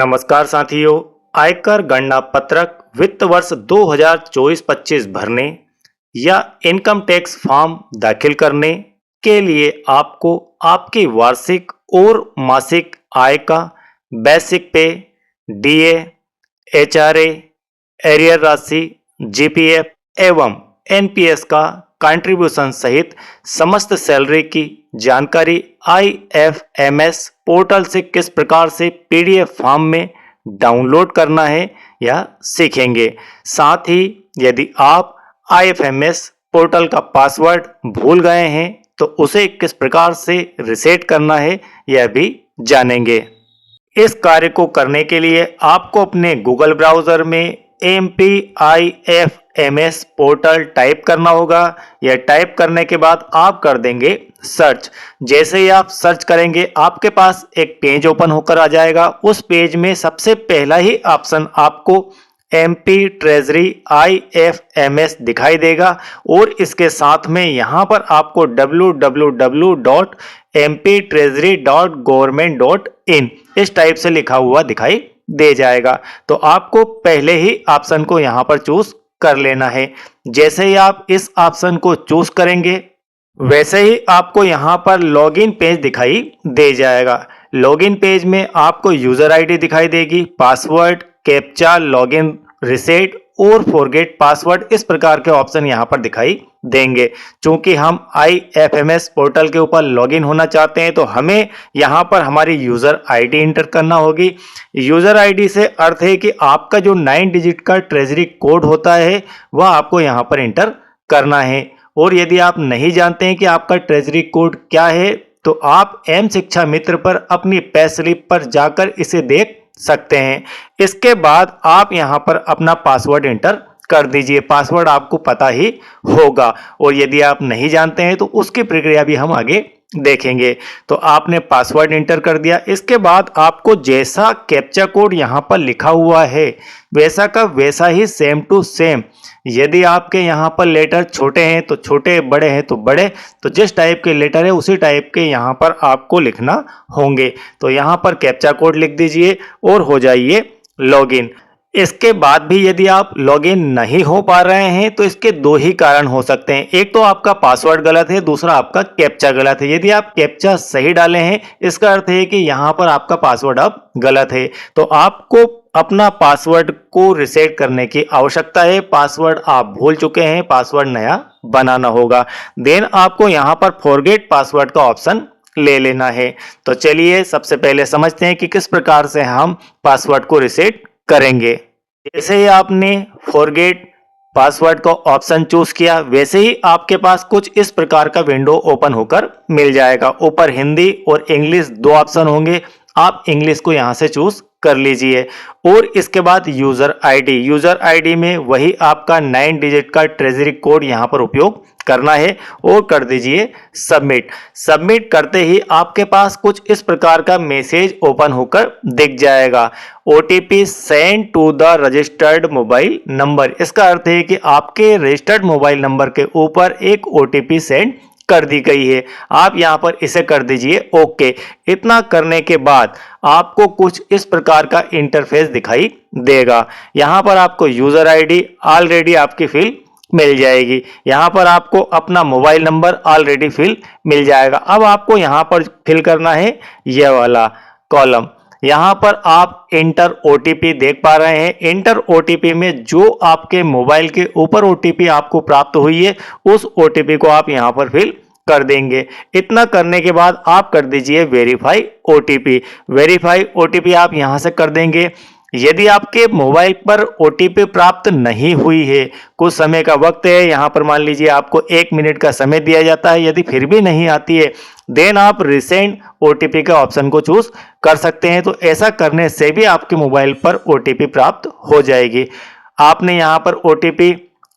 नमस्कार साथियों, आयकर गणना पत्रक वित्त वर्ष 2024-25 भरने या इनकम टैक्स फॉर्म दाखिल करने के लिए आपको आपकी वार्षिक और मासिक आय का बेसिक पे, डीए, एचआरए, एरियर राशि, जीपीएफ एवं एनपीएस का कंट्रीब्यूशन सहित समस्त सैलरी की जानकारी आईएफएमएस पोर्टल से किस प्रकार से पीडीएफ फॉर्म में डाउनलोड करना है यह सीखेंगे। साथ ही यदि आप आईएफएमएस पोर्टल का पासवर्ड भूल गए हैं तो उसे किस प्रकार से रीसेट करना है यह भी जानेंगे। इस कार्य को करने के लिए आपको अपने गूगल ब्राउज़र में MPIFMS पोर्टल टाइप करना होगा। यह टाइप करने के बाद आप कर देंगे सर्च। जैसे ही आप सर्च करेंगे आपके पास एक पेज ओपन होकर आ जाएगा। उस पेज में सबसे पहला ही ऑप्शन आपको MP ट्रेजरी IFMS दिखाई देगा और इसके साथ में यहाँ पर आपको www.mptreasury.government.in इस टाइप से लिखा हुआ दिखाई दे जाएगा। तो आपको पहले ही ऑप्शन को यहाँ पर चूज कर लेना है। जैसे ही आप इस ऑप्शन को चूज करेंगे वैसे ही आपको यहाँ पर लॉगिन पेज दिखाई दे जाएगा। लॉगिन पेज में आपको यूजर आईडी दिखाई देगी, पासवर्ड, कैप्चा, लॉगिन, रीसेट और फॉरगेट पासवर्ड इस प्रकार के ऑप्शन यहाँ पर दिखाई देंगे। चूंकि हम आईएफएमएस पोर्टल के ऊपर लॉगिन होना चाहते हैं तो हमें यहाँ पर हमारी यूजर आईडी इंटर करना होगी। यूजर आईडी से अर्थ है कि आपका जो 9 डिजिट का ट्रेजरी कोड होता है वह आपको यहाँ पर इंटर करना है। और यदि आप नहीं जानते हैं कि आपका ट्रेजरी कोड क्या है तो आप एम शिक्षा मित्र पर अपनी पे स्लिप पर जाकर इसे देख सकते हैं। इसके बाद आप यहां पर अपना पासवर्ड एंटर कर दीजिए। पासवर्ड आपको पता ही होगा और यदि आप नहीं जानते हैं तो उसकी प्रक्रिया भी हम आगे देखेंगे। तो आपने पासवर्ड एंटर कर दिया। इसके बाद आपको जैसा कैप्चा कोड यहां पर लिखा हुआ है वैसा का वैसा ही सेम टू सेम, यदि आपके यहाँ पर लेटर छोटे हैं तो छोटे, बड़े हैं तो बड़े, तो जिस टाइप के लेटर है उसी टाइप के यहाँ पर आपको लिखना होंगे। तो यहाँ पर कैप्चा कोड लिख दीजिए और हो जाइए लॉगिन। इसके बाद भी यदि आप लॉगिन नहीं हो पा रहे हैं तो इसके दो ही कारण हो सकते हैं। एक तो आपका पासवर्ड गलत है, दूसरा आपका कैप्चा गलत है। यदि आप कैप्चा सही डाले हैं इसका अर्थ है कि यहाँ पर आपका पासवर्ड अब गलत है। तो आपको अपना पासवर्ड को रीसेट करने की आवश्यकता है। पासवर्ड आप भूल चुके हैं, पासवर्ड नया बनाना होगा। देन आपको यहाँ पर फॉरगेट पासवर्ड का ऑप्शन ले लेना है। तो चलिए सबसे पहले समझते हैं कि किस प्रकार से हम पासवर्ड को रीसेट करेंगे। जैसे ही आपने फॉरगेट पासवर्ड का ऑप्शन चूज किया वैसे ही आपके पास कुछ इस प्रकार का विंडो ओपन होकर मिल जाएगा। ऊपर हिंदी और इंग्लिश दो ऑप्शन होंगे, आप इंग्लिश को यहां से चूज कर लीजिए। और इसके बाद यूजर आईडी में वही आपका 9 डिजिट का ट्रेजरी कोड यहां पर उपयोग करना है और कर दीजिए सबमिट करते ही आपके पास कुछ इस प्रकार का मैसेज ओपन होकर दिख जाएगा। OTP send to the registered mobile number. इसका अर्थ है कि आपके रजिस्टर्ड मोबाइल नंबर के ऊपर एक OTP सेंड कर दी गई है। आप यहां पर इसे कर दीजिए ओके। इतना करने के बाद आपको कुछ इस प्रकार का इंटरफेस दिखाई देगा। यहां पर आपको यूजर आईडी ऑलरेडी आपकी फिल मिल जाएगी। यहां पर आपको अपना मोबाइल नंबर ऑलरेडी फिल मिल जाएगा। अब आपको यहां पर फिल करना है यह वाला कॉलम। यहां पर आप एंटर OTP देख पा रहे हैं। एंटर OTP में जो आपके मोबाइल के ऊपर OTP आपको प्राप्त हुई है उस OTP को आप यहां पर फिल कर देंगे। इतना करने के बाद आप कर दीजिए वेरीफाई OTP आप यहां से कर देंगे। यदि आपके मोबाइल पर OTP प्राप्त नहीं हुई है, कुछ समय का वक्त है, यहां पर मान लीजिए आपको 1 मिनट का समय दिया जाता है, यदि फिर भी नहीं आती है देन आप रिसेंड OTP के ऑप्शन को चूज कर सकते हैं। तो ऐसा करने से भी आपके मोबाइल पर OTP प्राप्त हो जाएगी। आपने यहां पर OTP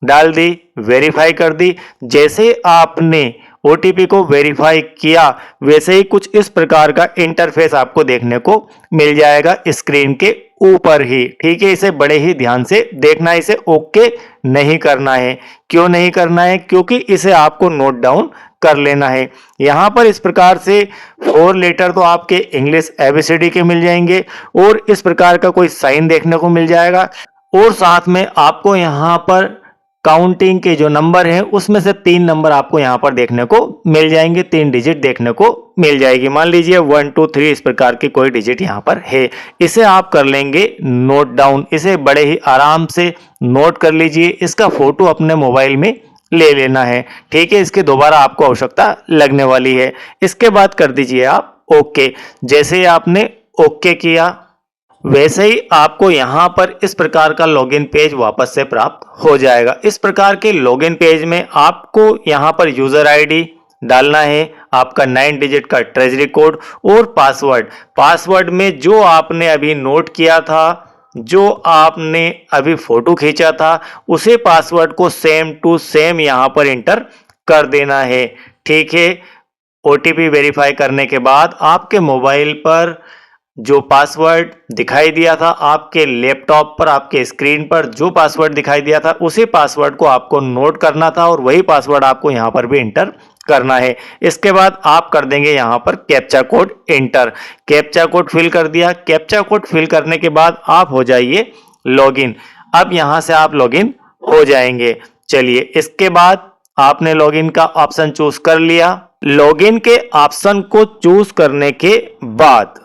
डाल दी, वेरीफाई कर दी। जैसे आपने OTP को वेरीफाई किया वैसे ही कुछ इस प्रकार का इंटरफेस आपको देखने को मिल जाएगा स्क्रीन के ऊपर ही। ठीक है, इसे बड़े ही ध्यान से देखना है, इसे ओके नहीं करना है। क्यों नहीं करना है? क्योंकि इसे आपको नोट डाउन कर लेना है। यहाँ पर इस प्रकार से 4 लेटर तो आपके इंग्लिश एबीसीडी के मिल जाएंगे और इस प्रकार का कोई साइन देखने को मिल जाएगा और साथ में आपको यहाँ पर काउंटिंग के जो नंबर हैं उसमें से 3 नंबर आपको यहाँ पर देखने को मिल जाएंगे, 3 डिजिट देखने को मिल जाएगी। मान लीजिए 1 2 3 इस प्रकार की कोई डिजिट यहाँ पर है, इसे आप कर लेंगे नोट डाउन। इसे बड़े ही आराम से नोट कर लीजिए, इसका फोटो अपने मोबाइल में ले लेना है, ठीक है। इसके दोबारा आपको आवश्यकता लगने वाली है। इसके बाद कर दीजिए आप ओके। जैसे ही आपने ओके किया वैसे ही आपको यहाँ पर इस प्रकार का लॉगिन पेज वापस से प्राप्त हो जाएगा। इस प्रकार के लॉगिन पेज में आपको यहाँ पर यूजर आईडी डालना है, आपका 9 डिजिट का ट्रेजरी कोड और पासवर्ड में जो आपने अभी नोट किया था, जो आपने अभी फोटो खींचा था, उसी पासवर्ड को सेम टू सेम यहाँ पर इंटर कर देना है, ठीक है। ओटीपी वेरीफाई करने के बाद आपके मोबाइल पर जो पासवर्ड दिखाई दिया था, आपके लैपटॉप पर आपके स्क्रीन पर जो पासवर्ड दिखाई दिया था, उसी पासवर्ड को आपको नोट करना था और वही पासवर्ड आपको यहाँ पर भी इंटर करना है। इसके बाद आप कर देंगे यहाँ पर captcha code enter. Captcha code fill कर दिया। कैप्चा कोड फिल करने के बाद आप हो जाइए लॉगिन। अब यहाँ से आप लॉगिन हो जाएंगे। चलिए, इसके बाद आपने लॉगिन का ऑप्शन चूज कर लिया। लॉगिन के ऑप्शन को चूज करने के बाद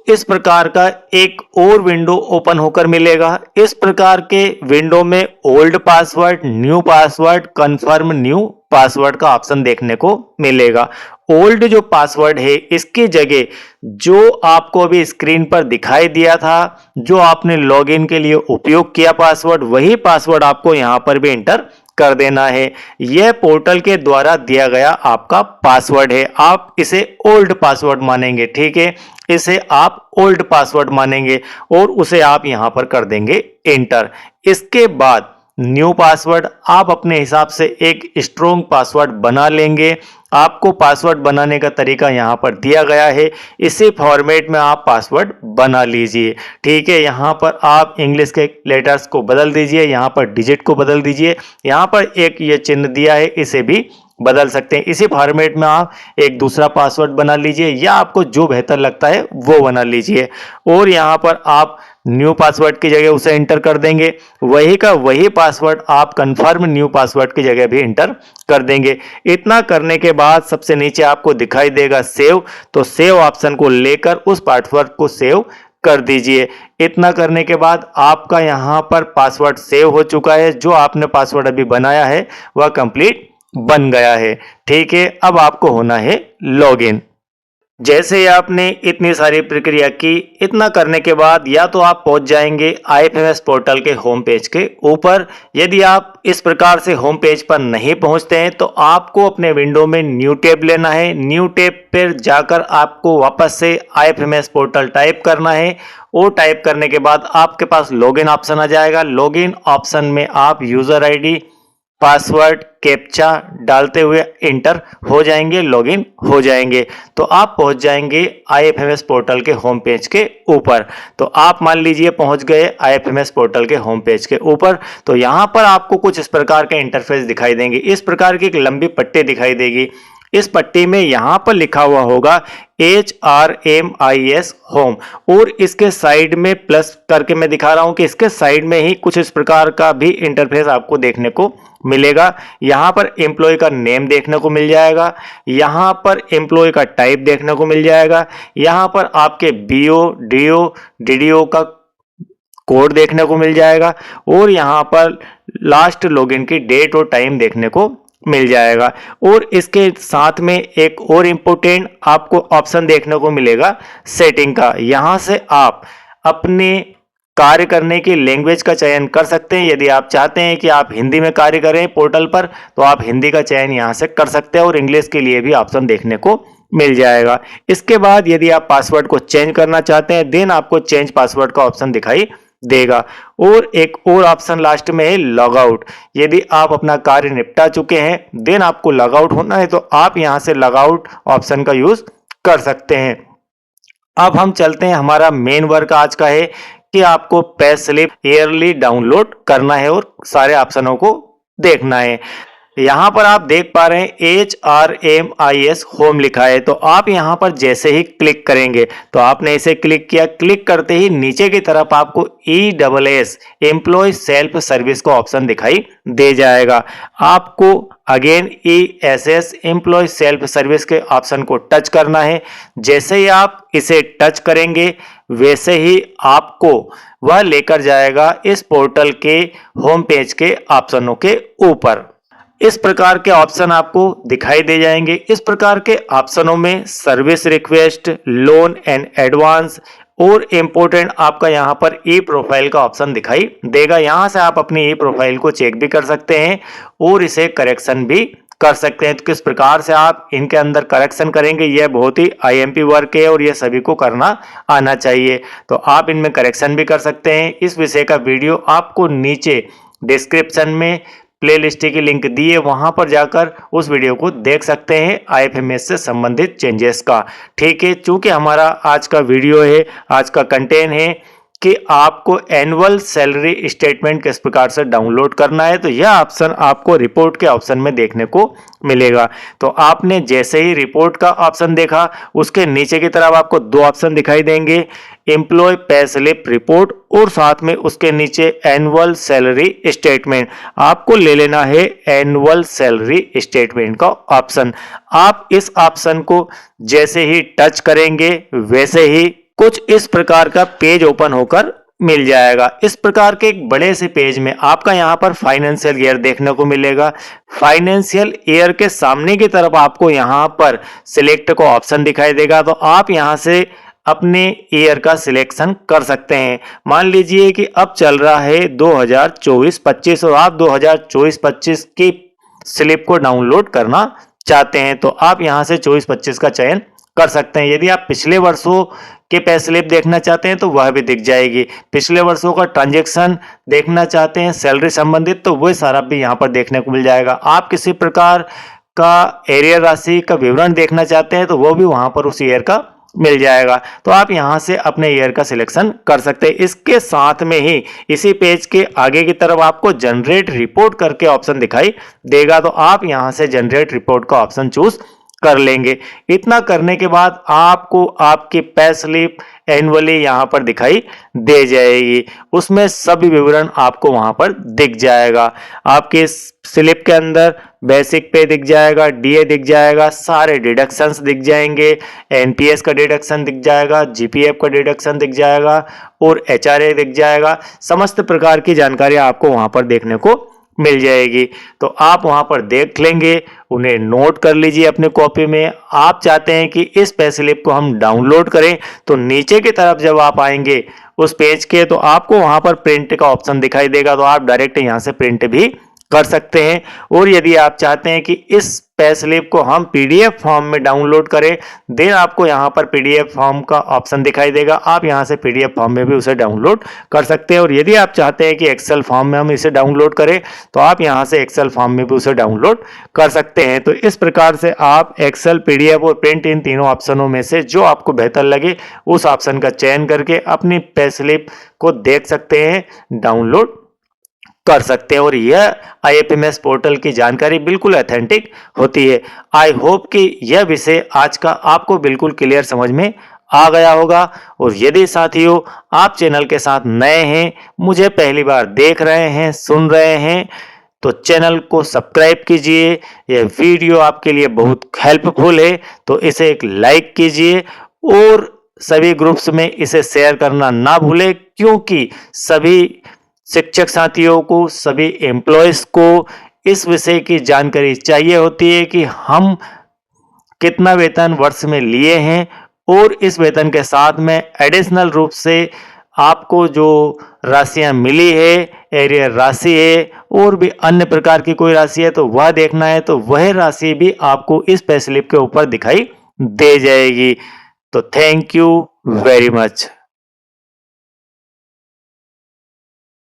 इस प्रकार का एक और विंडो ओपन होकर मिलेगा। इस प्रकार के विंडो में old password, new password, confirm new password का ऑप्शन देखने को मिलेगा। ओल्ड जो पासवर्ड है इसकी जगह जो आपको अभी स्क्रीन पर दिखाई दिया था, जो आपने लॉगिन के लिए उपयोग किया पासवर्ड, वही पासवर्ड आपको यहां पर भी इंटर कर देना है। यह पोर्टल के द्वारा दिया गया आपका पासवर्ड है, आप इसे ओल्ड पासवर्ड मानेंगे, ठीक है। इसे आप ओल्ड पासवर्ड मानेंगे और उसे आप यहां पर कर देंगे इंटर। इसके बाद न्यू पासवर्ड आप अपने हिसाब से एक स्ट्रॉन्ग पासवर्ड बना लेंगे। आपको पासवर्ड बनाने का तरीका यहाँ पर दिया गया है, इसी फॉर्मेट में आप पासवर्ड बना लीजिए, ठीक है। यहाँ पर आप इंग्लिश के लेटर्स को बदल दीजिए, यहाँ पर डिजिट को बदल दीजिए, यहाँ पर एक ये चिन्ह दिया है इसे भी बदल सकते हैं। इसी फॉर्मेट में आप एक दूसरा पासवर्ड बना लीजिए या आपको जो बेहतर लगता है वो बना लीजिए और यहाँ पर आप न्यू पासवर्ड की जगह उसे इंटर कर देंगे। वही का वही पासवर्ड आप कंफर्म न्यू पासवर्ड की जगह भी इंटर कर देंगे। इतना करने के बाद सबसे नीचे आपको दिखाई देगा सेव, तो सेव ऑप्शन को लेकर उस पासवर्ड को सेव कर दीजिए। इतना करने के बाद आपका यहाँ पर पासवर्ड सेव हो चुका है। जो आपने पासवर्ड अभी बनाया है वह कंप्लीट बन गया है, ठीक है। अब आपको होना है लॉगिन। जैसे ही आपने इतनी सारी प्रक्रिया की, इतना करने के बाद या तो आप पहुंच जाएंगे IFMS पोर्टल के होम पेज के ऊपर। यदि आप इस प्रकार से होम पेज पर नहीं पहुंचते हैं तो आपको अपने विंडो में न्यू टैब लेना है। न्यू टैब पर जाकर आपको वापस से IFMS पोर्टल टाइप करना है और टाइप करने के बाद आपके पास लॉगिन ऑप्शन आ जाएगा। लॉगिन ऑप्शन में आप यूजर आईडी, पासवर्ड, कैप्चा डालते हुए इंटर हो जाएंगे, लॉगिन हो जाएंगे, तो आप पहुंच जाएंगे IFMS पोर्टल के होम पेज के ऊपर। तो आप मान लीजिए पहुंच गए IFMS पोर्टल के होम पेज के ऊपर। तो यहां पर आपको कुछ इस प्रकार के इंटरफेस दिखाई देंगे। इस प्रकार की एक लंबी पट्टी दिखाई देगी। इस पट्टी में यहां पर लिखा हुआ होगा HRMIS होम और इसके साइड में प्लस करके मैं दिखा रहा हूं कि इसके साइड में ही कुछ इस प्रकार का भी इंटरफेस आपको देखने को मिलेगा। यहां पर एम्प्लॉय का नेम देखने को मिल जाएगा, यहां पर एम्प्लॉय का टाइप देखने को मिल जाएगा, यहां पर आपके BO, DO, DDO का कोड देखने को मिल जाएगा और यहां पर लास्ट लॉगिन की डेट और टाइम देखने को मिल जाएगा। और इसके साथ में एक और इम्पोर्टेंट आपको ऑप्शन देखने को मिलेगा सेटिंग का। यहां से आप अपने कार्य करने की लैंग्वेज का चयन कर सकते हैं। यदि आप चाहते हैं कि आप हिंदी में कार्य करें पोर्टल पर तो आप हिंदी का चयन यहां से कर सकते हैं और इंग्लिश के लिए भी ऑप्शन देखने को मिल जाएगा। इसके बाद यदि आप पासवर्ड को चेंज करना चाहते हैं देन आपको चेंज पासवर्ड का ऑप्शन दिखाई देगा और एक और ऑप्शन लास्ट में है लॉग आउट। यदि आप अपना कार्य निपटा चुके हैं देन आपको लॉग आउट होना है तो आप यहां से लॉग आउट ऑप्शन का यूज कर सकते हैं। अब हम चलते हैं, हमारा मेन वर्क आज का है कि आपको पे स्लिप ईयरली डाउनलोड करना है और सारे ऑप्शनों को देखना है। यहाँ पर आप देख पा रहे हैं HRMIS होम लिखा है। तो आप यहाँ पर जैसे ही क्लिक करेंगे तो आपने इसे क्लिक किया, क्लिक करते ही नीचे की तरफ आपको ESS एम्प्लॉय सेल्फ सर्विस का ऑप्शन दिखाई दे जाएगा। आपको again ESS employee self service के ऑप्शन को टच करना है। जैसे ही आप इसे टच करेंगे वैसे ही आपको वह लेकर जाएगा इस पोर्टल के होम पेज के ऑप्शनों के ऊपर। इस प्रकार के ऑप्शन आपको दिखाई दे जाएंगे। इस प्रकार के ऑप्शनों में service request, loan and advance और इम्पोर्टेंट आपका यहाँ पर ई प्रोफाइल का ऑप्शन दिखाई देगा। यहाँ से आप अपनी ई प्रोफाइल को चेक भी कर सकते हैं और इसे करेक्शन भी कर सकते हैं। तो किस प्रकार से आप इनके अंदर करेक्शन करेंगे, यह बहुत ही IMP वर्क है और यह सभी को करना आना चाहिए। तो आप इनमें करेक्शन भी कर सकते हैं। इस विषय का वीडियो आपको नीचे डिस्क्रिप्शन में प्लेलिस्ट की लिंक दी है, वहां पर जाकर उस वीडियो को देख सकते हैं IFMS से संबंधित चेंजेस का। ठीक है, चूंकि हमारा आज का वीडियो है, आज का कंटेंट है कि आपको एनुअल सैलरी स्टेटमेंट किस प्रकार से डाउनलोड करना है, तो यह ऑप्शन आपको रिपोर्ट के ऑप्शन में देखने को मिलेगा। तो आपने जैसे ही रिपोर्ट का ऑप्शन देखा, उसके नीचे की तरफ आपको दो ऑप्शन दिखाई देंगे, एम्प्लॉय पे स्लिप रिपोर्ट और साथ में उसके नीचे एनुअल सैलरी स्टेटमेंट। आपको ले लेना है एनुअल सैलरी स्टेटमेंट का ऑप्शन। आप इस ऑप्शन को जैसे ही टच करेंगे वैसे ही कुछ इस प्रकार का पेज ओपन होकर मिल जाएगा। इस प्रकार के एक बड़े से पेज में आपका यहाँ पर फाइनेंशियल ईयर देखने को मिलेगा। फाइनेंशियल ईयर के सामने की तरफ आपको यहाँ पर सिलेक्ट का ऑप्शन दिखाई देगा। तो आप यहाँ से अपने ईयर का सिलेक्शन कर सकते हैं। मान लीजिए कि अब चल रहा है 2024-25 और आप 2024-25 की स्लिप को डाउनलोड करना चाहते हैं, तो आप यहाँ से 24-25 का चयन कर सकते हैं। यदि आप पिछले वर्षों के पे स्लिप देखना चाहते हैं तो वह भी दिख जाएगी। पिछले वर्षों का ट्रांजैक्शन देखना चाहते हैं सैलरी संबंधित, तो वह सारा भी यहाँ पर देखने को मिल जाएगा। आप किसी प्रकार का एरियर राशि का विवरण देखना चाहते हैं तो वो भी वहां पर उस ईयर का मिल जाएगा। तो आप यहां से अपने ईयर का सिलेक्शन कर सकते हैं। इसके साथ में ही इसी पेज के आगे की तरफ आपको जनरेट रिपोर्ट करके ऑप्शन दिखाई देगा। तो आप यहां से जनरेट रिपोर्ट का ऑप्शन चूज कर लेंगे। इतना करने के बाद आपको आपकी पे स्लिप एनुअली यहाँ पर दिखाई दे जाएगी। उसमें सभी विवरण आपको वहां पर दिख जाएगा। आपके स्लिप के अंदर बेसिक पे दिख जाएगा, DA दिख जाएगा, सारे डिडक्शंस दिख जाएंगे, NPS का डिडक्शन दिख जाएगा, GPF का डिडक्शन दिख जाएगा और HRA दिख जाएगा। समस्त प्रकार की जानकारी आपको वहां पर देखने को मिल जाएगी। तो आप वहां पर देख लेंगे, उन्हें नोट कर लीजिए अपने कॉपी में। आप चाहते हैं कि इस पे स्लिप को हम डाउनलोड करें, तो नीचे की तरफ जब आप आएंगे उस पेज के, तो आपको वहां पर प्रिंट का ऑप्शन दिखाई देगा। तो आप डायरेक्ट यहां से प्रिंट भी कर सकते हैं। और यदि आप चाहते हैं कि इस पे स्लिप को हम PDF फॉर्म में डाउनलोड करें, देन आपको यहाँ पर PDF फॉर्म का ऑप्शन दिखाई देगा। आप यहाँ से PDF फॉर्म में भी उसे डाउनलोड कर सकते हैं। और यदि आप चाहते हैं कि एक्सेल फॉर्म में हम इसे डाउनलोड करें, तो आप यहाँ से एक्सेल फॉर्म में भी उसे डाउनलोड कर सकते हैं। तो इस प्रकार से आप एक्सेल, PDF और प्रिंट, इन तीनों ऑप्शनों में से जो आपको बेहतर लगे उस ऑप्शन का चयन करके अपनी पे स्लिप को देख सकते हैं, डाउनलोड कर सकते हैं। और यह IFMS पोर्टल की जानकारी बिल्कुल ऑथेंटिक होती है। आई होप कि यह विषय आज का आपको बिल्कुल क्लियर समझ में आ गया होगा। और यदि साथियों आप चैनल के साथ नए हैं, मुझे पहली बार देख रहे हैं, सुन रहे हैं, तो चैनल को सब्सक्राइब कीजिए। यह वीडियो आपके लिए बहुत हेल्पफुल है, तो इसे एक लाइक कीजिए और सभी ग्रुप्स में इसे शेयर करना ना भूलें, क्योंकि सभी शिक्षक साथियों को, सभी एम्प्लॉयज को इस विषय की जानकारी चाहिए होती है कि हम कितना वेतन वर्ष में लिए हैं और इस वेतन के साथ में एडिशनल रूप से आपको जो राशियां मिली है, एरियर राशि है और भी अन्य प्रकार की कोई राशि है, तो वह देखना है। तो वह राशि भी आपको इस पे स्लिप के ऊपर दिखाई दे जाएगी। तो थैंक यू वेरी मच।